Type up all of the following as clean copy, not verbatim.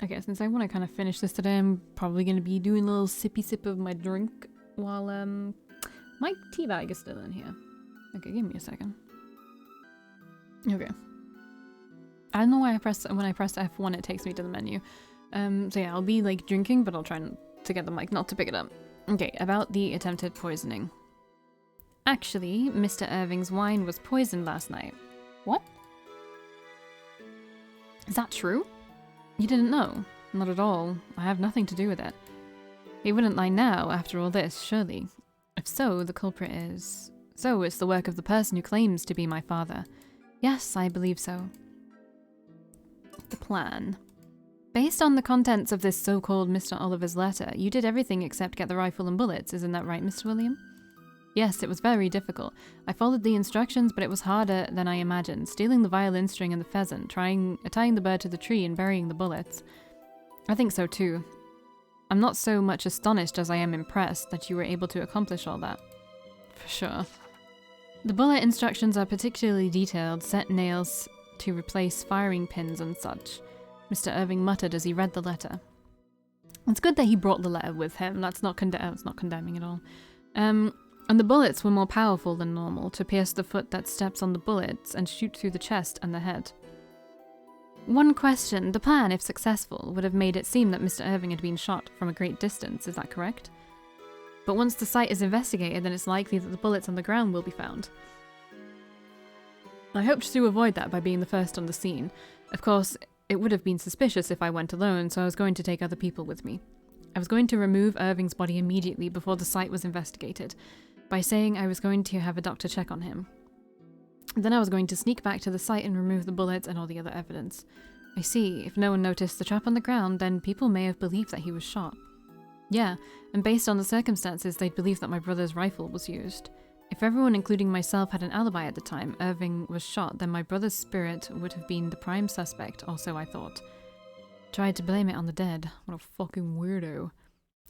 Okay, since I want to kind of finish this today, I'm probably going to be doing a little sippy sip of my drink while, my tea bag is still in here. Okay, give me a second. Okay. I don't know why when I press F1 it takes me to the menu. So yeah, I'll be like drinking, but I'll try to get the mic not to pick it up. Okay, about the attempted poisoning. Actually, Mr. Irving's wine was poisoned last night. What? Is that true? You didn't know? Not at all. I have nothing to do with it. He wouldn't lie now after all this, surely. If so, the culprit is... So, it's the work of the person who claims to be my father. Yes, I believe so. The plan. Based on the contents of this so-called Mr. Oliver's letter, you did everything except get the rifle and bullets, isn't that right, Mr. William? Yes, it was very difficult. I followed the instructions, but it was harder than I imagined. Stealing the violin string and the pheasant, tying the bird to the tree and burying the bullets. I think so too. I'm not so much astonished as I am impressed that you were able to accomplish all that. For sure. The bullet instructions are particularly detailed, set nails to replace firing pins and such. Mr. Irving muttered as he read the letter. It's good that he brought the letter with him. That's not it's not condemning at all. And the bullets were more powerful than normal, to pierce the foot that steps on the bullets and shoot through the chest and the head. One question, the plan, if successful, would have made it seem that Mr. Irving had been shot from a great distance, is that correct? But once the site is investigated, then it's likely that the bullets on the ground will be found. I hoped to avoid that by being the first on the scene. Of course, it would have been suspicious if I went alone, so I was going to take other people with me. I was going to remove Irving's body immediately before the site was investigated, by saying I was going to have a doctor check on him. Then I was going to sneak back to the site and remove the bullets and all the other evidence. I see, if no one noticed the trap on the ground, then people may have believed that he was shot. Yeah, and based on the circumstances, they'd believe that my brother's rifle was used. If everyone, including myself, had an alibi at the time Irving was shot, then my brother's spirit would have been the prime suspect, or so I thought. Tried to blame it on the dead. What a fucking weirdo.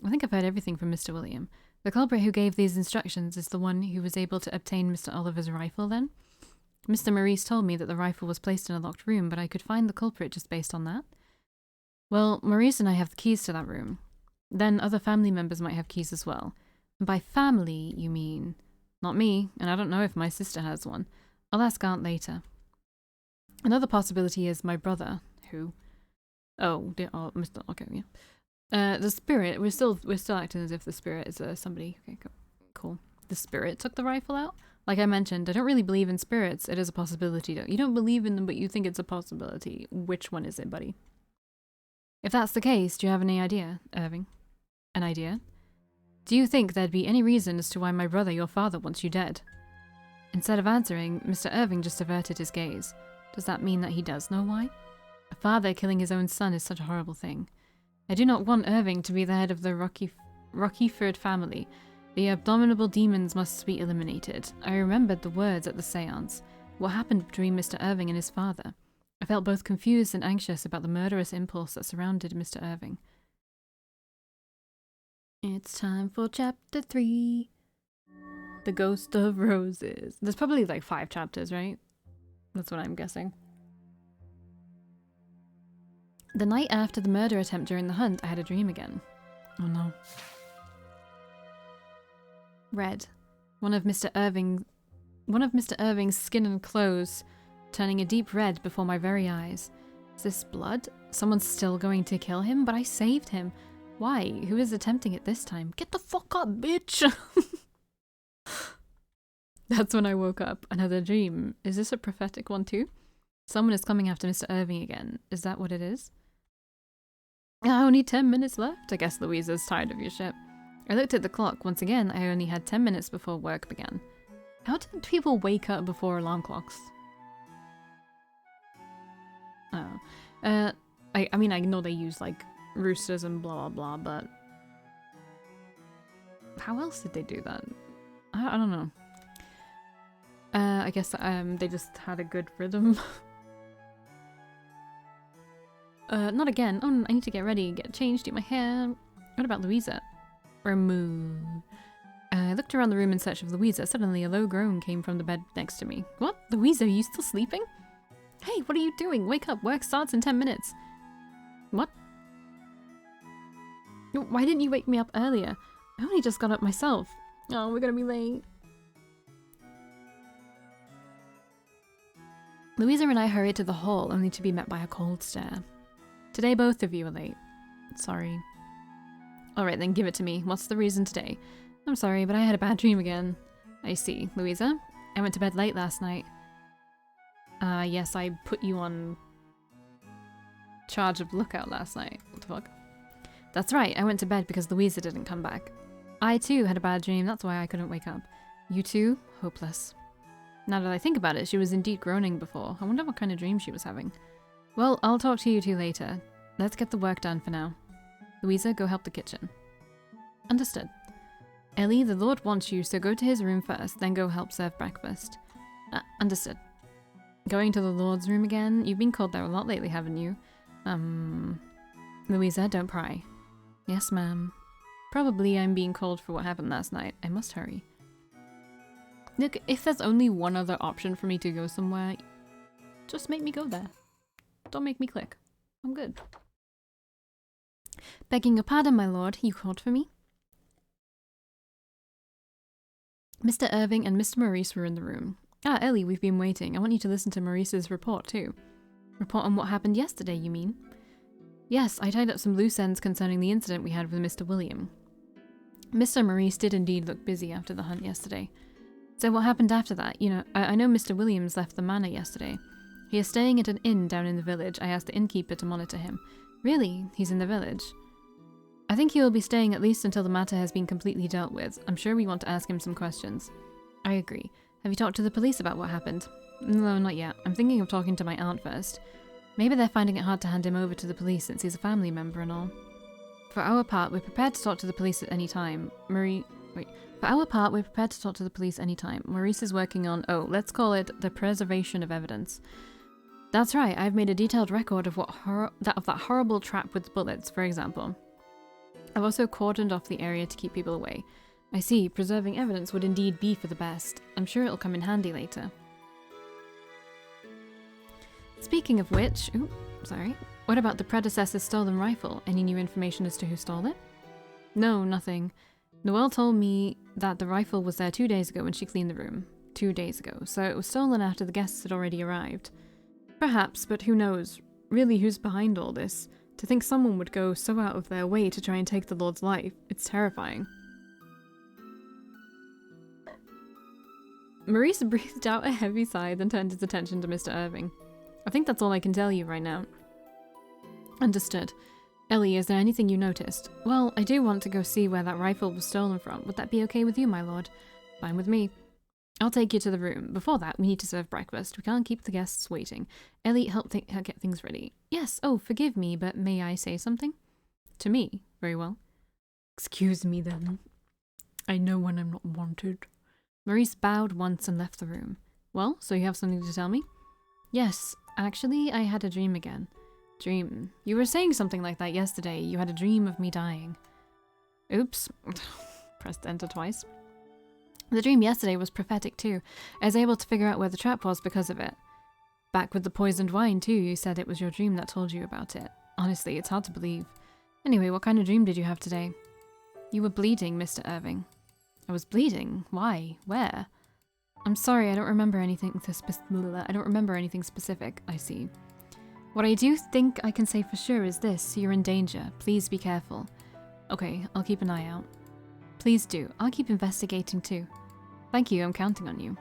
I think I've heard everything from Mr. William. The culprit who gave these instructions is the one who was able to obtain Mr. Oliver's rifle, then? Mr. Maurice told me that the rifle was placed in a locked room, but I could find the culprit just based on that. Well, Maurice and I have the keys to that room. Then other family members might have keys as well. And by family, you mean? Not me, and I don't know if my sister has one. I'll ask Aunt later. Another possibility is my brother, who... Mr. Okay, yeah. The spirit, we're still acting as if the spirit is somebody. Okay, cool. The spirit took the rifle out? Like I mentioned, I don't really believe in spirits. It is a possibility. You don't believe in them, but you think it's a possibility. Which one is it, buddy? If that's the case, do you have any idea, Irving? An idea? Do you think there'd be any reason as to why my brother, your father, wants you dead? Instead of answering, Mr. Irving just averted his gaze. Does that mean that he does know why? A father killing his own son is such a horrible thing. I do not want Irving to be the head of the Rockeford family. The abominable demons must be eliminated. I remembered the words at the seance. What happened between Mr. Irving and his father? I felt both confused and anxious about the murderous impulse that surrounded Mr. Irving. It's time for chapter 3. The Ghost of Roses. There's probably like 5 chapters, right? That's what I'm guessing. The night after the murder attempt during the hunt, I had a dream again. Oh no. Red. One of Mr. Irving's skin and clothes turning a deep red before my very eyes. Is this blood? Someone's still going to kill him, but I saved him. Why? Who is attempting it this time? Get the fuck up, bitch! That's when I woke up. Another dream. Is this a prophetic one too? Someone is coming after Mr. Irving again. Is that what it is? Only 10 minutes left. I guess Louisa's tired of your shit. I looked at the clock. Once again, I only had 10 minutes before work began. How did people wake up before alarm clocks? Oh. I mean, I know they use, like, roosters and blah blah blah, but... How else did they do that? I don't know. I guess, they just had a good rhythm. Not again. Oh, I need to get ready, get changed, do my hair. What about Louisa? Remove. I looked around the room in search of Louisa. Suddenly, a low groan came from the bed next to me. What? Louisa, are you still sleeping? Hey, what are you doing? Wake up. Work starts in 10 minutes. What? Why didn't you wake me up earlier? I only just got up myself. Oh, we're gonna be late. Louisa and I hurried to the hall, only to be met by a cold stare. Today both of you are late. Sorry. Alright then, give it to me. What's the reason today? I'm sorry, but I had a bad dream again. I see. Louisa? I went to bed late last night. Yes, I put you on charge of lookout last night. What the fuck? That's right, I went to bed because Louisa didn't come back. I too had a bad dream, that's why I couldn't wake up. You too? Hopeless. Now that I think about it, she was indeed groaning before. I wonder what kind of dream she was having. Well, I'll talk to you two later. Let's get the work done for now. Louisa, go help the kitchen. Understood. Ellie, the Lord wants you, so go to his room first, then go help serve breakfast. Understood. Going to the Lord's room again? You've been called there a lot lately, haven't you? Louisa, don't pry. Yes, ma'am. Probably I'm being called for what happened last night. I must hurry. Look, if there's only one other option for me to go somewhere, just make me go there. Don't make me click. I'm good. Begging your pardon, my lord, you called for me? Mr. Irving and Mr. Maurice were in the room. Ah, Ellie, we've been waiting. I want you to listen to Maurice's report, too. Report on what happened yesterday, you mean? Yes, I tied up some loose ends concerning the incident we had with Mr. William. Mr. Maurice did indeed look busy after the hunt yesterday. So what happened after that? You know, I know Mr. Williams left the manor yesterday. He is staying at an inn down in the village. I asked the innkeeper to monitor him. Really? He's in the village? I think he will be staying at least until the matter has been completely dealt with. I'm sure we want to ask him some questions. I agree. Have you talked to the police about what happened? No, not yet. I'm thinking of talking to my aunt first. Maybe they're finding it hard to hand him over to the police since he's a family member and all. For our part, we're prepared to talk to the police at any time. Maurice is working on, let's call it the preservation of evidence. That's right, I've made a detailed record of that horrible trap with bullets, for example. I've also cordoned off the area to keep people away. I see, preserving evidence would indeed be for the best. I'm sure it'll come in handy later. Speaking of which, what about the predecessor's stolen rifle? Any new information as to who stole it? No, nothing. Noelle told me that the rifle was there 2 days ago when she cleaned the room. 2 days ago, so it was stolen after the guests had already arrived. Perhaps, but who knows? Really, who's behind all this? To think someone would go so out of their way to try and take the Lord's life, it's terrifying. Maurice breathed out a heavy sigh, then turned his attention to Mr. Irving. I think that's all I can tell you right now. Understood. Ellie, is there anything you noticed? Well, I do want to go see where that rifle was stolen from. Would that be okay with you, my lord? Fine with me. I'll take you to the room. Before that, we need to serve breakfast. We can't keep the guests waiting. Ellie, help get things ready. Yes, forgive me, but may I say something? To me? Very well. Excuse me, then. I know when I'm not wanted. Maurice bowed once and left the room. Well, so you have something to tell me? Yes, actually, I had a dream again. Dream? You were saying something like that yesterday. You had a dream of me dying. Oops. Pressed enter twice. The dream yesterday was prophetic too. I was able to figure out where the trap was because of it. Back with the poisoned wine too, you said it was your dream that told you about it. Honestly, it's hard to believe. Anyway, what kind of dream did you have today? You were bleeding, Mr. Irving. I was bleeding? Why? Where? I'm sorry, I don't remember anything specific. I see. What I do think I can say for sure is this. You're in danger. Please be careful. Okay, I'll keep an eye out. Please do. I'll keep investigating too. Thank you, I'm counting on you.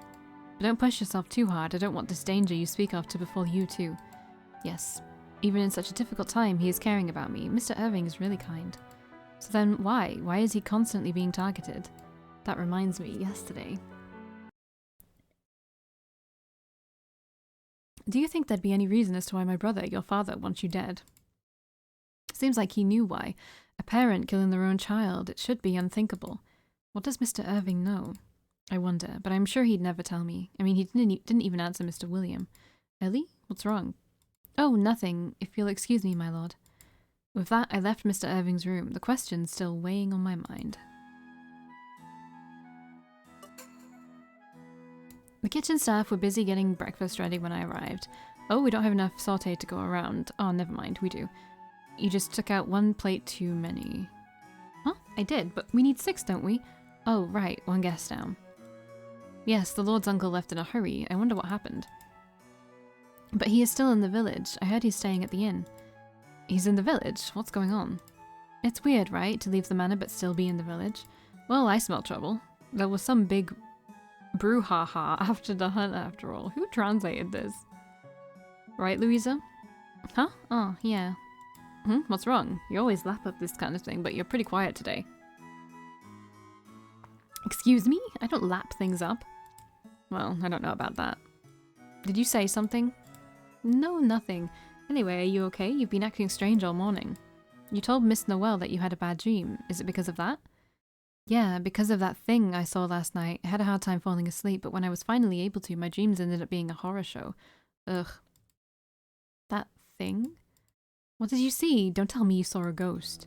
But don't push yourself too hard. I don't want this danger you speak of to befall you too. Yes. Even in such a difficult time, he is caring about me. Mr. Irving is really kind. So then why? Why is he constantly being targeted? That reminds me, yesterday. Do you think there'd be any reason as to why my brother, your father, wants you dead? Seems like he knew why. A parent killing their own child, it should be unthinkable. What does Mr. Irving know? I wonder, but I'm sure he'd never tell me. I mean, he didn't even answer Mr. William. Ellie? What's wrong? Oh, nothing, if you'll excuse me, my lord. With that, I left Mr. Irving's room, the question still weighing on my mind. The kitchen staff were busy getting breakfast ready when I arrived. Oh, we don't have enough sauté to go around. Oh, never mind, we do. You just took out one plate too many. I did, but we need 6, don't we? Oh, right, 1 guest down. Yes, the Lord's uncle left in a hurry. I wonder what happened. But he is still in the village. I heard he's staying at the inn. He's in the village? What's going on? It's weird, right, to leave the manor but still be in the village? Well, I smell trouble. There was some big brouhaha after the hunt, after all. Who translated this? Right, Louisa? Huh? Oh, yeah. What's wrong? You always lap up this kind of thing, but you're pretty quiet today. Excuse me? I don't lap things up. Well, I don't know about that. Did you say something? No, nothing. Anyway, are you okay? You've been acting strange all morning. You told Miss Noel that you had a bad dream. Is it because of that? Yeah, because of that thing I saw last night. I had a hard time falling asleep, but when I was finally able to, my dreams ended up being a horror show. Ugh. That thing? What did you see? Don't tell me you saw a ghost.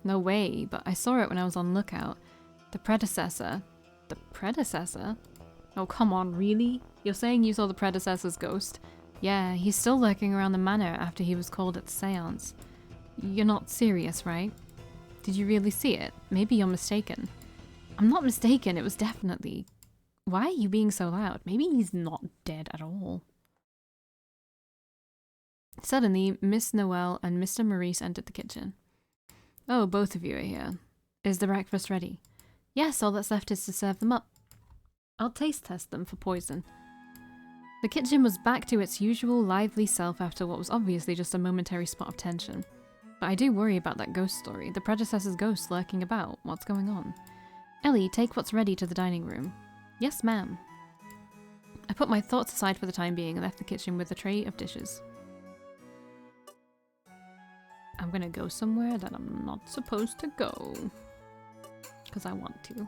No way, but I saw it when I was on lookout. The predecessor. The predecessor? Oh, come on, really? You're saying you saw the predecessor's ghost? Yeah, he's still lurking around the manor after he was called at the seance. You're not serious, right? Did you really see it? Maybe you're mistaken. I'm not mistaken, it was definitely... Why are you being so loud? Maybe he's not dead at all. Suddenly, Miss Noel and Mr. Maurice entered the kitchen. Oh, both of you are here. Is the breakfast ready? Yes, all that's left is to serve them up. I'll taste test them for poison. The kitchen was back to its usual lively self after what was obviously just a momentary spot of tension. But I do worry about that ghost story, the predecessor's ghost lurking about. What's going on? Ellie, take what's ready to the dining room. Yes, ma'am. I put my thoughts aside for the time being and left the kitchen with a tray of dishes. I'm gonna go somewhere that I'm not supposed to go. Because I want to.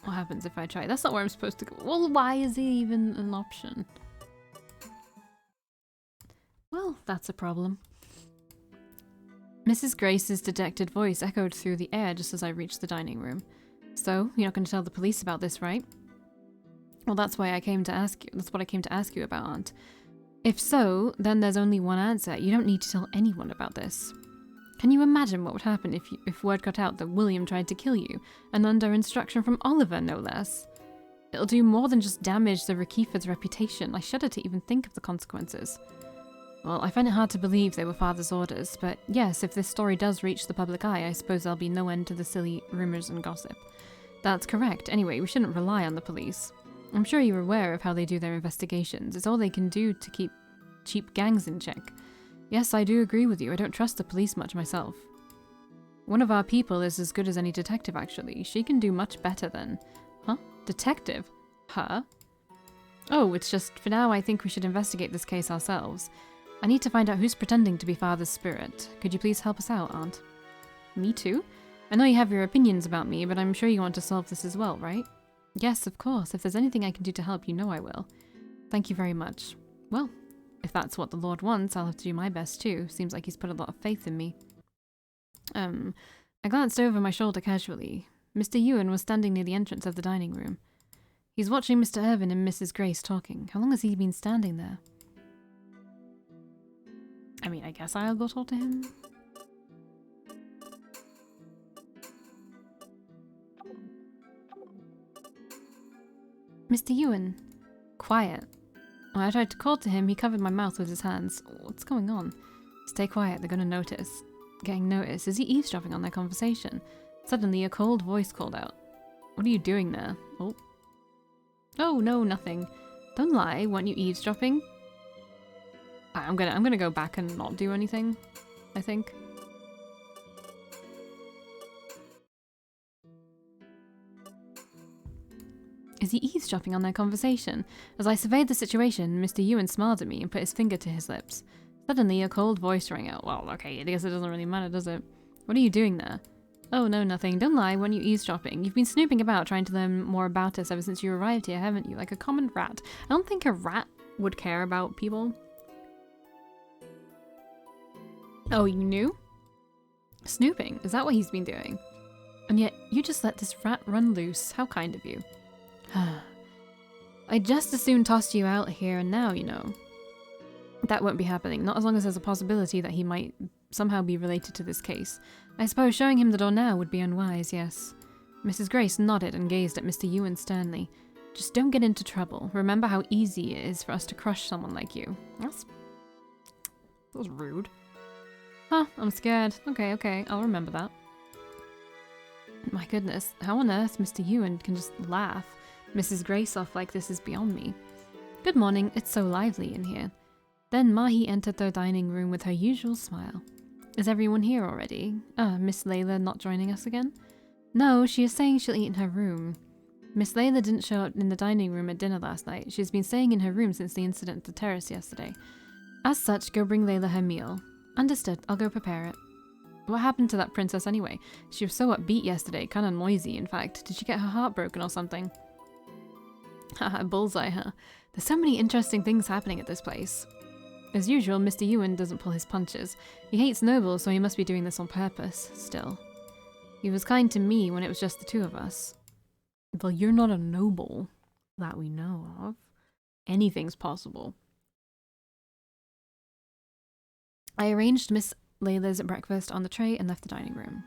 What happens if I try? That's not where I'm supposed to go. Well, why is it even an option? Well, that's a problem. Mrs. Grace's dejected voice echoed through the air just as I reached the dining room. So, you're not going to tell the police about this, right? Well, that's why I came to ask you. That's what I came to ask you about, Aunt. If so, then there's only one answer. You don't need to tell anyone about this. Can you imagine what would happen if word got out that William tried to kill you, and under instruction from Oliver, no less? It'll do more than just damage the Rakiford's reputation. I shudder to even think of the consequences. Well, I find it hard to believe they were Father's orders, but yes, if this story does reach the public eye, I suppose there'll be no end to the silly rumours and gossip. That's correct. Anyway, we shouldn't rely on the police. I'm sure you're aware of how they do their investigations. It's all they can do to keep cheap gangs in check. Yes, I do agree with you. I don't trust the police much myself. One of our people is as good as any detective, actually. She can do much better than... Huh? Detective? Her? Oh, it's just, for now, I think we should investigate this case ourselves. I need to find out who's pretending to be Father's spirit. Could you please help us out, Aunt? Me too? I know you have your opinions about me, but I'm sure you want to solve this as well, right? Yes, of course. If there's anything I can do to help, you know I will. Thank you very much. Well, if that's what the Lord wants, I'll have to do my best too. Seems like he's put a lot of faith in me. I glanced over my shoulder casually. Mr. Ewan was standing near the entrance of the dining room. He's watching Mr. Irving and Mrs. Grace talking. How long has he been standing there? I mean, I guess I'll go talk to him. Mr. Ewan. Quiet. When I tried to call to him, he covered my mouth with his hands. What's going on? Stay quiet, they're gonna notice. Getting noticed. Is he eavesdropping on their conversation? Suddenly, a cold voice called out. What are you doing there? Oh. Oh, no, nothing. Don't lie, weren't you eavesdropping? I'm gonna go back and not do anything, I think. Is he eavesdropping on their conversation? As I surveyed the situation, Mr. Ewan smiled at me and put his finger to his lips. Suddenly, a cold voice rang out. Well, okay, I guess it doesn't really matter, does it? What are you doing there? Oh, no, nothing. Don't lie, weren't you eavesdropping? You've been snooping about trying to learn more about us ever since you arrived here, haven't you? Like a common rat. I don't think a rat would care about people. Oh, you knew? Snooping? Is that what he's been doing? And yet, you just let this rat run loose. How kind of you. I'd just as soon tossed you out here and now, you know. That won't be happening, not as long as there's a possibility that he might somehow be related to this case. I suppose showing him the door now would be unwise, yes. Mrs. Grace nodded and gazed at Mr. Ewan sternly. Just don't get into trouble. Remember how easy it is for us to crush someone like you. That was rude. Huh, I'm scared. Okay, I'll remember that. My goodness, how on earth Mr. Ewan can just laugh Mrs. Grace off like this is beyond me. Good morning, it's so lively in here. Then Mahi entered the dining room with her usual smile. Is everyone here already? Miss Layla not joining us again? No, she is saying she'll eat in her room. Miss Layla didn't show up in the dining room at dinner last night. She's been staying in her room since the incident at the terrace yesterday. As such, go bring Layla her meal. Understood, I'll go prepare it. What happened to that princess anyway? She was so upbeat yesterday, kinda noisy in fact. Did she get her heart broken or something? Haha, bullseye, huh? There's so many interesting things happening at this place. As usual, Mr. Ewan doesn't pull his punches. He hates nobles, so he must be doing this on purpose, still. He was kind to me when it was just the two of us. Well, you're not a noble that we know of. Anything's possible. I arranged Miss Layla's breakfast on the tray and left the dining room.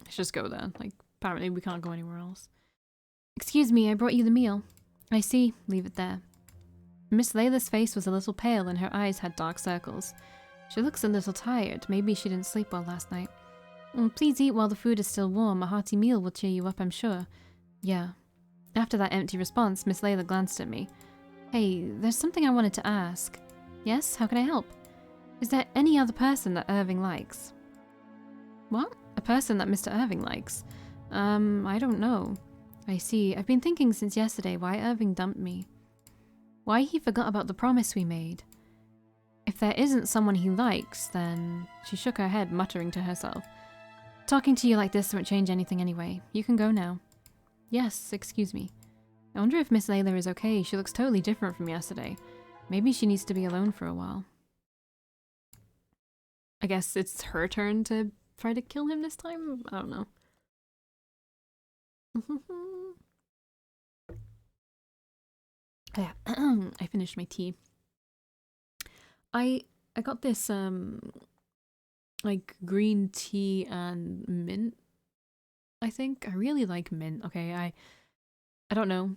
Let's just go there. Like, apparently we can't go anywhere else. Excuse me, I brought you the meal. I see. Leave it there. Miss Layla's face was a little pale and her eyes had dark circles. She looks a little tired. Maybe she didn't sleep well last night. Please eat while the food is still warm. A hearty meal will cheer you up, I'm sure. Yeah. After that empty response, Miss Layla glanced at me. Hey, there's something I wanted to ask. Yes? How can I help? Is there any other person that Irving likes? What? A person that Mr. Irving likes? I don't know. I see. I've been thinking since yesterday why Irving dumped me. Why he forgot about the promise we made. If there isn't someone he likes, then... She shook her head, muttering to herself. Talking to you like this won't change anything anyway. You can go now. Yes, excuse me. I wonder if Miss Layla is okay. She looks totally different from yesterday. Maybe she needs to be alone for a while. I guess it's her turn to try to kill him this time? I don't know. Yeah, I finished my tea. I got this like green tea and mint, I think. I really like mint. Okay, I don't know.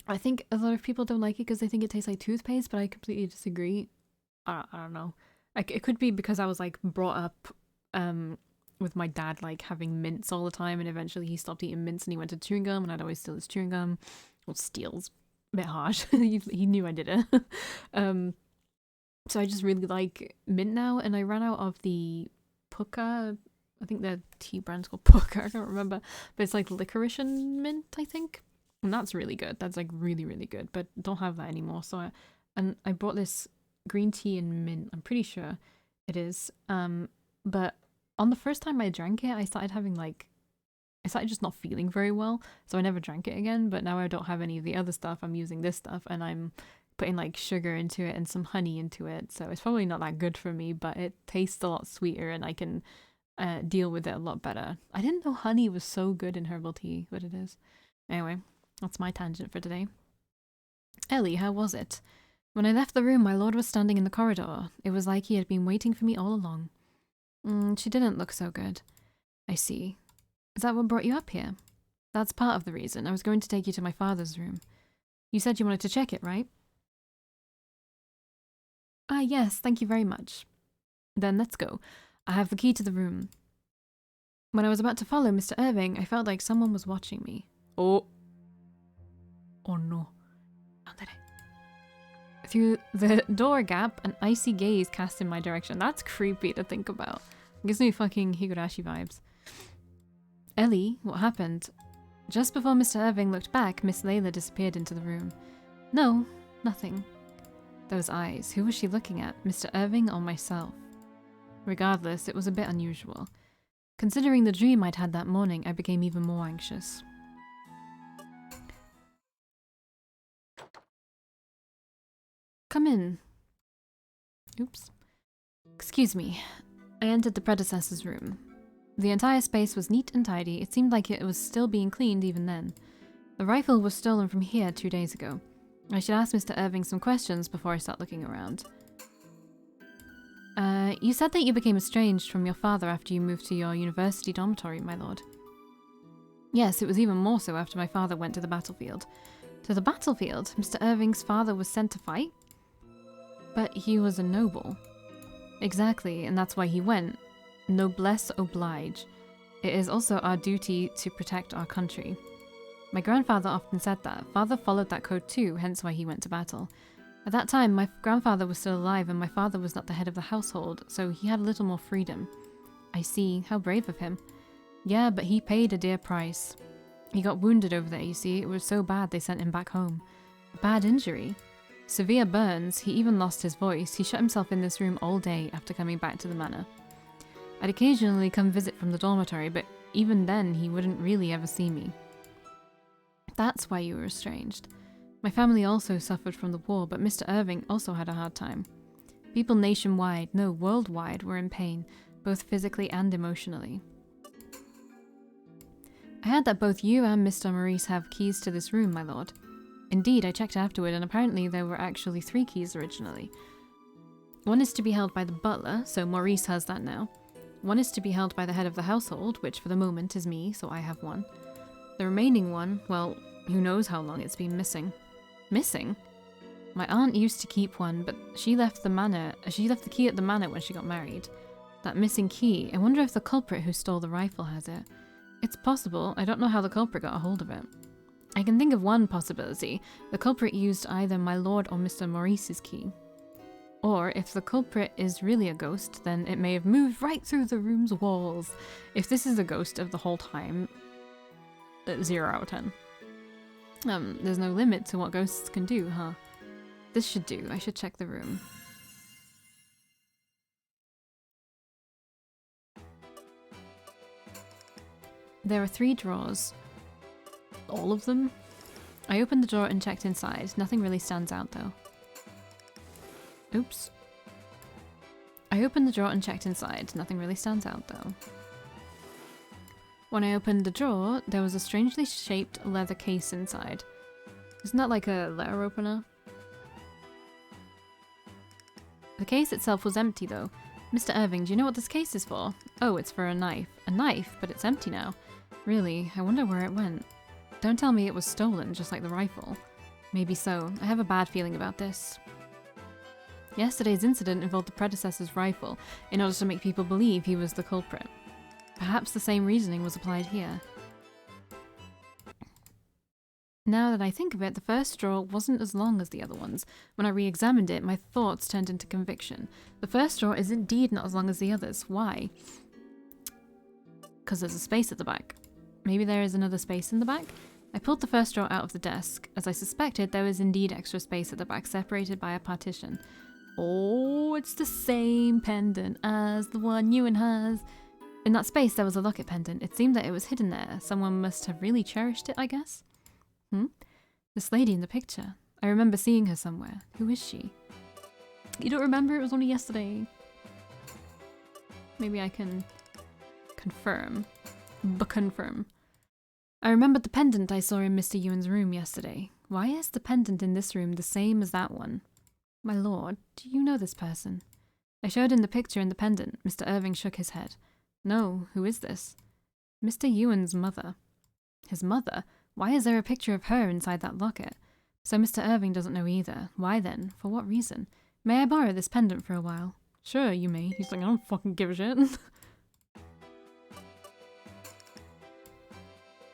I think a lot of people don't like it because they think it tastes like toothpaste, but I completely disagree. I don't know. Like, it could be because I was like brought up with my dad like having mints all the time, and eventually he stopped eating mints and he went to chewing gum, and I'd always steal his chewing gum. Well, steals a bit harsh. He knew I did it. So I just really like mint now, and I ran out of the puka. I think the tea brand's called puka. I don't remember, but it's like licorice and mint, I think, and that's really good. That's like really, really good, but don't have that anymore. So I bought this green tea and mint. I'm pretty sure it is. But on the first time I drank it, I started just not feeling very well, so I never drank it again. But now I don't have any of the other stuff. I'm using this stuff, and I'm putting like sugar into it and some honey into it, so it's probably not that good for me, but it tastes a lot sweeter and I can deal with it a lot better. I didn't know honey was so good in herbal tea, but it is. Anyway, that's my tangent for today. Ellie, how was it? When I left the room, my lord was standing in the corridor. It was like he had been waiting for me all along. She didn't look so good. I see. Is that what brought you up here? That's part of the reason. I was going to take you to my father's room. You said you wanted to check it, right? Ah, yes, thank you very much. Then let's go. I have the key to the room. When I was about to follow Mr. Irving, I felt like someone was watching me. Oh. Oh no. Through the door gap, an icy gaze cast in my direction. That's creepy to think about. It gives me fucking Higurashi vibes. Ellie, what happened? Just before Mr. Irving looked back, Miss Layla disappeared into the room. No, nothing. Those eyes, who was she looking at, Mr. Irving or myself? Regardless, it was a bit unusual. Considering the dream I'd had that morning, I became even more anxious. Come in. Oops. Excuse me. I entered the predecessor's room. The entire space was neat and tidy. It seemed like it was still being cleaned even then. The rifle was stolen from here 2 days ago. I should ask Mr. Irving some questions before I start looking around. You said that you became estranged from your father after you moved to your university dormitory, my lord. Yes, it was even more so after my father went to the battlefield. To the battlefield? Mr. Irving's father was sent to fight? But he was a noble. Exactly, and that's why he went. Noblesse oblige. It is also our duty to protect our country. My grandfather often said that. Father followed that code too, hence why he went to battle. At that time, my grandfather was still alive and my father was not the head of the household, so he had a little more freedom. I see. How brave of him. Yeah, but he paid a dear price. He got wounded over there, you see. It was so bad they sent him back home. A bad injury. Severe burns. He even lost his voice. He shut himself in this room all day after coming back to the manor. I'd occasionally come visit from the dormitory, but even then he wouldn't really ever see me. That's why you were estranged. My family also suffered from the war, but Mr. Irving also had a hard time. People nationwide, no, worldwide, were in pain, both physically and emotionally. I heard that both you and Mr. Maurice have keys to this room, my lord. Indeed, I checked afterward, and apparently there were actually 3 keys originally. One is to be held by the butler, so Maurice has that now. One is to be held by the head of the household, which for the moment is me, so I have one. The remaining one, well, who knows how long it's been missing. Missing? My aunt used to keep one, but she left the key at the manor when she got married. That missing key, I wonder if the culprit who stole the rifle has it. It's possible, I don't know how the culprit got a hold of it. I can think of one possibility. The culprit used either my lord or Mr. Maurice's key. Or, if the culprit is really a ghost, then it may have moved right through the room's walls. If this is a ghost of the whole time, 0 out of 10. There's no limit to what ghosts can do, huh? This should do. I should check the room. There are 3 drawers. All of them? I opened the drawer and checked inside. Nothing really stands out, though. Oops. I opened the drawer and checked inside. Nothing really stands out, though. When I opened the drawer, there was a strangely shaped leather case inside. Isn't that like a letter opener? The case itself was empty, though. Mr. Irving, do you know what this case is for? Oh, it's for a knife. A knife, but it's empty now. Really, I wonder where it went. Don't tell me it was stolen, just like the rifle. Maybe so. I have a bad feeling about this. Yesterday's incident involved the predecessor's rifle, in order to make people believe he was the culprit. Perhaps the same reasoning was applied here. Now that I think of it, the first drawer wasn't as long as the other ones. When I re-examined it, my thoughts turned into conviction. The first drawer is indeed not as long as the others. Why? Because there's a space at the back. Maybe there is another space in the back? I pulled the first drawer out of the desk. As I suspected, there was indeed extra space at the back, separated by a partition. Oh, it's the same pendant as the one Ewan has. In that space, there was a locket pendant. It seemed that it was hidden there. Someone must have really cherished it, I guess. This lady in the picture. I remember seeing her somewhere. Who is she? You don't remember? It was only yesterday. Maybe I can confirm. Confirm. I remembered the pendant I saw in Mr. Ewan's room yesterday. Why is the pendant in this room the same as that one? My lord, do you know this person? I showed him the picture and the pendant. Mr. Irving shook his head. No, who is this? Mr. Ewan's mother. His mother? Why is there a picture of her inside that locket? So Mr. Irving doesn't know either. Why then? For what reason? May I borrow this pendant for a while? Sure, you may. He's like, I don't fucking give a shit.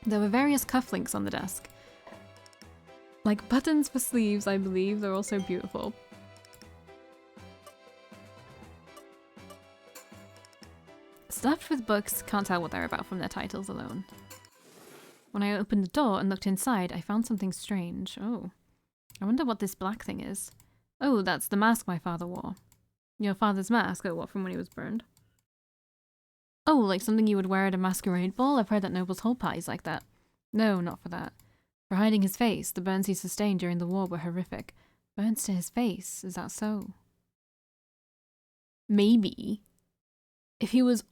There were various cufflinks on the desk. Like buttons for sleeves, I believe. They're also beautiful. Stuffed with books, can't tell what they're about from their titles alone. When I opened the door and looked inside, I found something strange. Oh. I wonder what this black thing is. Oh, that's the mask my father wore. Your father's mask? Oh, what, from when he was burned? Oh, like something you would wear at a masquerade ball? I've heard that nobles hold parties like that. No, not for that. For hiding his face. The burns he sustained during the war were horrific. Burns to his face? Is that so? Maybe. If he was...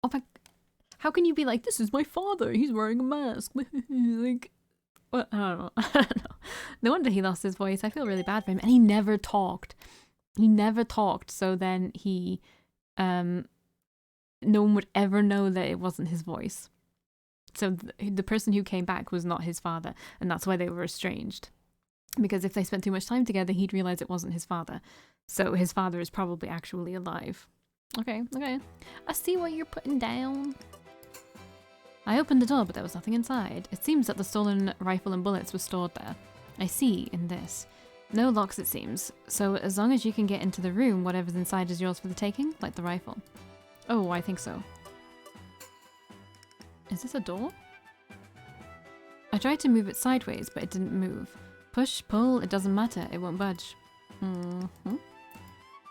Oh my... How can you be like, this is my father, he's wearing a mask? Like, Well, I don't know. I don't know. No wonder he lost his voice. I feel really bad for him. And he never talked. He never talked. So then he, no one would ever know that it wasn't his voice. So the person who came back was not his father. And that's why they were estranged. Because if they spent too much time together, he'd realize it wasn't his father. So his father is probably actually alive. Okay. I see what you're putting down. I opened the door, but there was nothing inside. It seems that the stolen rifle and bullets were stored there. I see in this. No locks, it seems. So as long as you can get into the room, whatever's inside is yours for the taking, like the rifle. Oh, I think so. Is this a door? I tried to move it sideways, but it didn't move. Push, pull, it doesn't matter. It won't budge.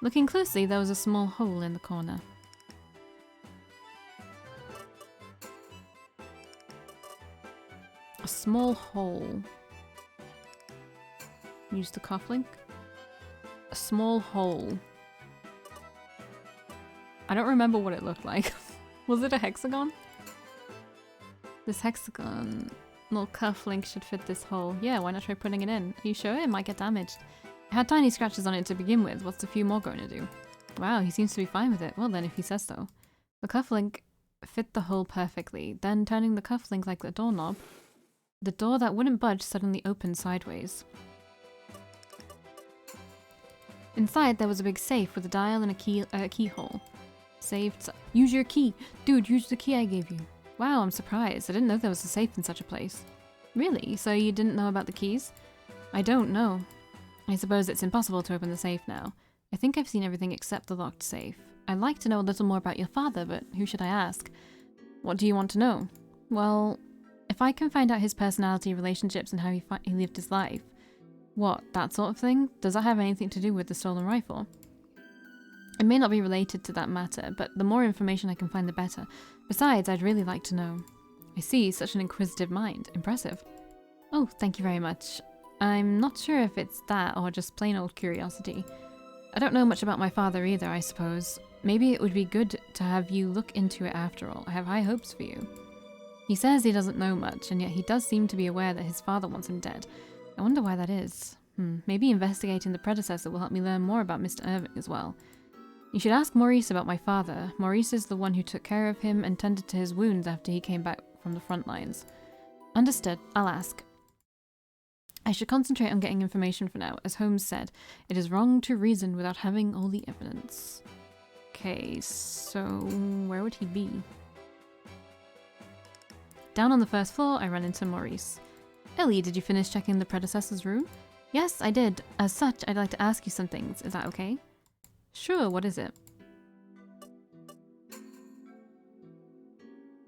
Looking closely, there was a small hole in the corner. A small hole. Use the cufflink. A small hole. I don't remember what it looked like. Was it a hexagon? This hexagon little cufflink should fit this hole. Yeah, why not try putting it in? Are you sure? It might get damaged. It had tiny scratches on it to begin with. What's a few more going to do? Wow, he seems to be fine with it. Well then, if he says so. The cufflink fit the hole perfectly. Then turning the cufflink like a doorknob, the door that wouldn't budge suddenly opened sideways. Inside, there was a big safe with a dial and a keyhole. Saved. Use your key. Dude, use the key I gave you. Wow, I'm surprised. I didn't know there was a safe in such a place. Really? So you didn't know about the keys? I don't know. I suppose it's impossible to open the safe now. I think I've seen everything except the locked safe. I'd like to know a little more about your father, but who should I ask? What do you want to know? Well, if I can find out his personality, relationships, and how he lived his life. What, that sort of thing? Does that have anything to do with the stolen rifle? It may not be related to that matter, but the more information I can find, the better. Besides, I'd really like to know. I see, such an inquisitive mind. Impressive. Oh, thank you very much. I'm not sure if it's that or just plain old curiosity. I don't know much about my father either, I suppose. Maybe it would be good to have you look into it after all. I have high hopes for you. He says he doesn't know much, and yet he does seem to be aware that his father wants him dead. I wonder why that is. Maybe investigating the predecessor will help me learn more about Mr. Irving as well. You should ask Maurice about my father. Maurice is the one who took care of him and tended to his wounds after he came back from the front lines. Understood. I'll ask. I should concentrate on getting information for now. As Holmes said, it is wrong to reason without having all the evidence. Okay, so where would he be? Down on the first floor, I ran into Maurice. Ellie, did you finish checking the predecessor's room? Yes, I did. As such, I'd like to ask you some things. Is that okay? Sure, what is it?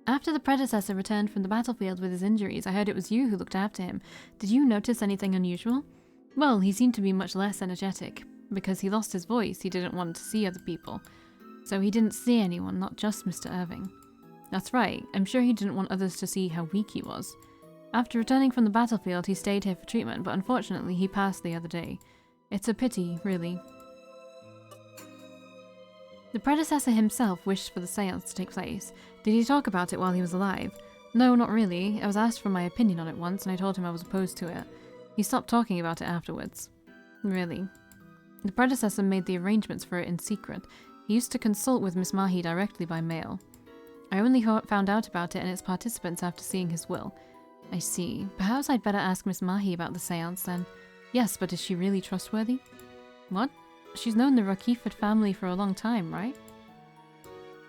After the predecessor returned from the battlefield with his injuries, I heard it was you who looked after him. Did you notice anything unusual? Well, he seemed to be much less energetic. Because he lost his voice, he didn't want to see other people. So he didn't see anyone, not just Mr. Irving. That's right, I'm sure he didn't want others to see how weak he was. After returning from the battlefield, he stayed here for treatment, but unfortunately he passed the other day. It's a pity, really. The predecessor himself wished for the seance to take place. Did he talk about it while he was alive? No, not really. I was asked for my opinion on it once, and I told him I was opposed to it. He stopped talking about it afterwards. Really. The predecessor made the arrangements for it in secret. He used to consult with Miss Mahi directly by mail. I only found out about it and its participants after seeing his will. I see. Perhaps I'd better ask Miss Mahi about the seance then. Yes, but is she really trustworthy? What? She's known the Rockeford family for a long time, right?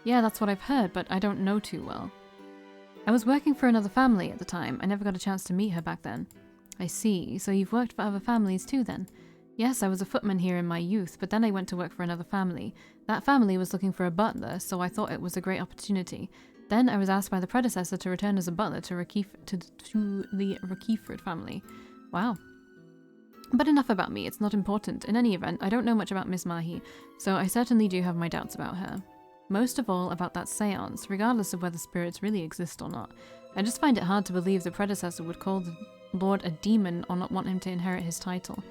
Yeah, that's what I've heard, but I don't know too well. I was working for another family at the time. I never got a chance to meet her back then. I see. So you've worked for other families too then? Yes, I was a footman here in my youth, but then I went to work for another family. That family was looking for a butler, so I thought it was a great opportunity. Then I was asked by the predecessor to return as a butler to the Rockeford family. Wow. But enough about me, it's not important. In any event, I don't know much about Miss Mahi, so I certainly do have my doubts about her. Most of all about that seance, regardless of whether spirits really exist or not. I just find it hard to believe the predecessor would call the Lord a demon or not want him to inherit his title.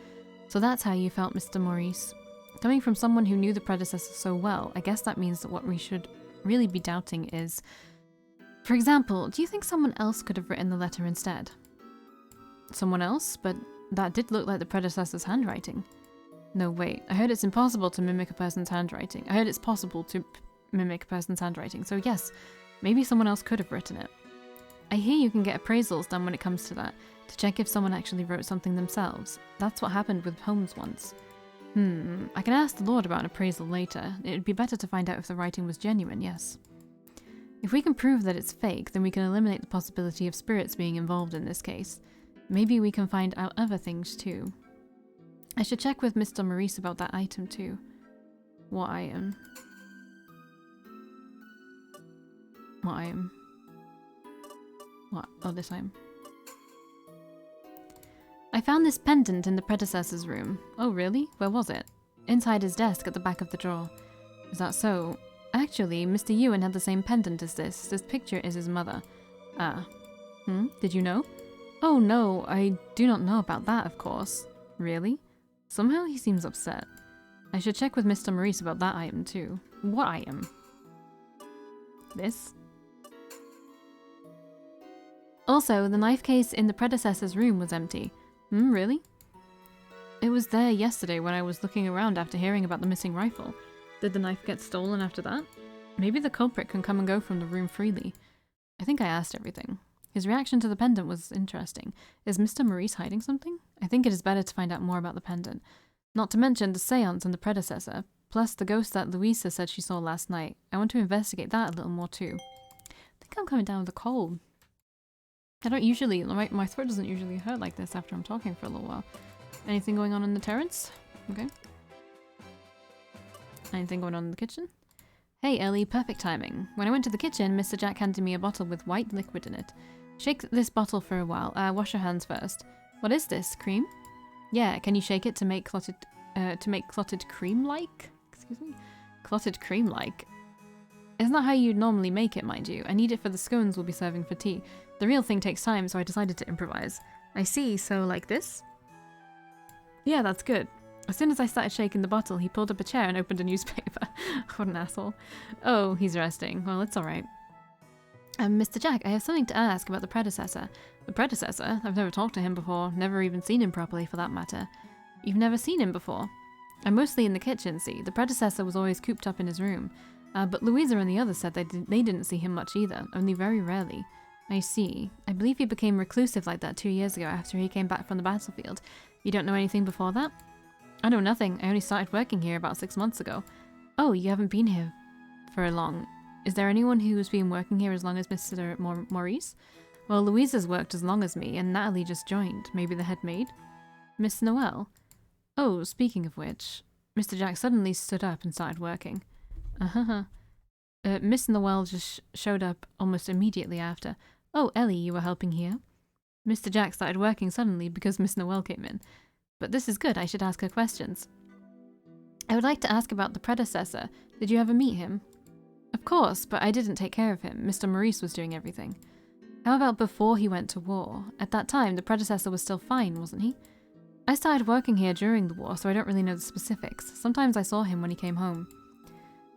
So that's how you felt, Mr. Maurice. Coming from someone who knew the predecessor so well, I guess that means that what we should really be doubting is... For example, do you think someone else could have written the letter instead? Someone else? But that did look like the predecessor's handwriting. No, wait. I heard it's impossible to mimic a person's handwriting. I heard it's possible to mimic a person's handwriting. So yes, maybe someone else could have written it. I hear you can get appraisals done when it comes to that, to check if someone actually wrote something themselves. That's what happened with Holmes once. I can ask the Lord about an appraisal later. It'd be better to find out if the writing was genuine, yes. If we can prove that it's fake, then we can eliminate the possibility of spirits being involved in this case. Maybe we can find out other things too. I should check with Mr. Maurice about that item too. What item? What item? What? Oh, this item. I found this pendant in the predecessor's room. Oh, really? Where was it? Inside his desk at the back of the drawer. Is that so? Actually, Mr. Ewan had the same pendant as this. This picture is his mother. Ah. Did you know? Oh no, I do not know about that, of course. Really? Somehow he seems upset. I should check with Mr. Maurice about that item too. What item? This? Also, the knife case in the predecessor's room was empty. Really? It was there yesterday when I was looking around after hearing about the missing rifle. Did the knife get stolen after that? Maybe the culprit can come and go from the room freely. I think I asked everything. His reaction to the pendant was interesting. Is Mr. Maurice hiding something? I think it is better to find out more about the pendant. Not to mention the seance and the predecessor, plus the ghost that Louisa said she saw last night. I want to investigate that a little more too. I think I'm coming down with a cold. I don't usually, my throat doesn't usually hurt like this after I'm talking for a little while. Anything going on in the terrace? Okay. Anything going on in the kitchen? Hey Ellie, perfect timing. When I went to the kitchen, Mr. Jack handed me a bottle with white liquid in it. Shake this bottle for a while. Wash your hands first. What is this? Cream? Yeah, can you shake it to make clotted cream-like? Excuse me? Clotted cream-like? It's not how you'd normally make it, mind you. I need it for the scones we'll be serving for tea. The real thing takes time, so I decided to improvise. I see, so like this? Yeah, that's good. As soon as I started shaking the bottle, he pulled up a chair and opened a newspaper. What an asshole. Oh, he's resting. Well, it's alright. Mr. Jack, I have something to ask about the predecessor. The predecessor? I've never talked to him before, never even seen him properly for that matter. You've never seen him before? I'm mostly in the kitchen, see. The predecessor was always cooped up in his room. But Louisa and the others said they didn't see him much either, only very rarely. I see. I believe he became reclusive like that 2 years ago after he came back from the battlefield. You don't know anything before that? I know nothing. I only started working here about 6 months ago. Oh, you haven't been here for long. Is there anyone who has been working here as long as Mr. Maurice? Well, Louisa's worked as long as me, and Natalie just joined. Maybe the head maid? Miss Noel? Oh, speaking of which, Mr. Jack suddenly stood up and started working. Miss Noel just showed up almost immediately after. Oh, Ellie, you were helping here? Mr. Jack started working suddenly because Miss Noel came in. But this is good, I should ask her questions. I would like to ask about the predecessor. Did you ever meet him? Of course, but I didn't take care of him. Mr. Maurice was doing everything. How about before he went to war? At that time, the predecessor was still fine, wasn't he? I started working here during the war, so I don't really know the specifics. Sometimes I saw him when he came home.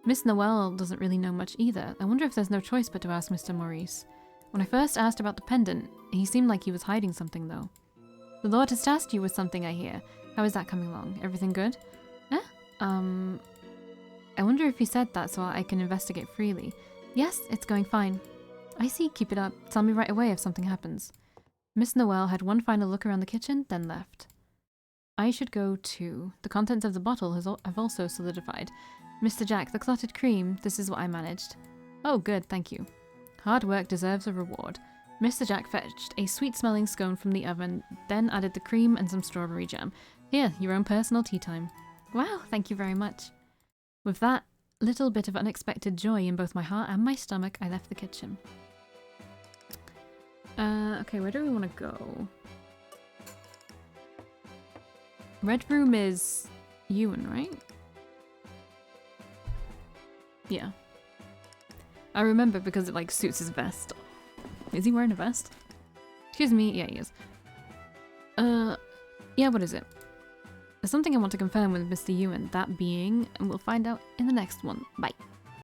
Miss Noel doesn't really know much either. I wonder if there's no choice but to ask Mr. Maurice. When I first asked about the pendant, he seemed like he was hiding something, though. The Lord has tasked you with something, I hear. How is that coming along? Everything good? I wonder if he said that so I can investigate freely. Yes, it's going fine. I see, keep it up. Tell me right away if something happens. Miss Noel had one final look around the kitchen, then left. I should go too. The contents of the bottle have also solidified. Mr. Jack, the clotted cream, this is what I managed. Oh, good, thank you. Hard work deserves a reward. Mr. Jack fetched a sweet-smelling scone from the oven, then added the cream and some strawberry jam. Here, your own personal tea time. Wow, thank you very much. With that little bit of unexpected joy in both my heart and my stomach, I left the kitchen. Okay, where do we want to go? Red room is Ewan, right? Yeah. I remember because it, like, suits his vest. Is he wearing a vest? Excuse me, yeah, he is. Yeah, what is it? There's something I want to confirm with Mr. Ewan, that being, and we'll find out in the next one. Bye.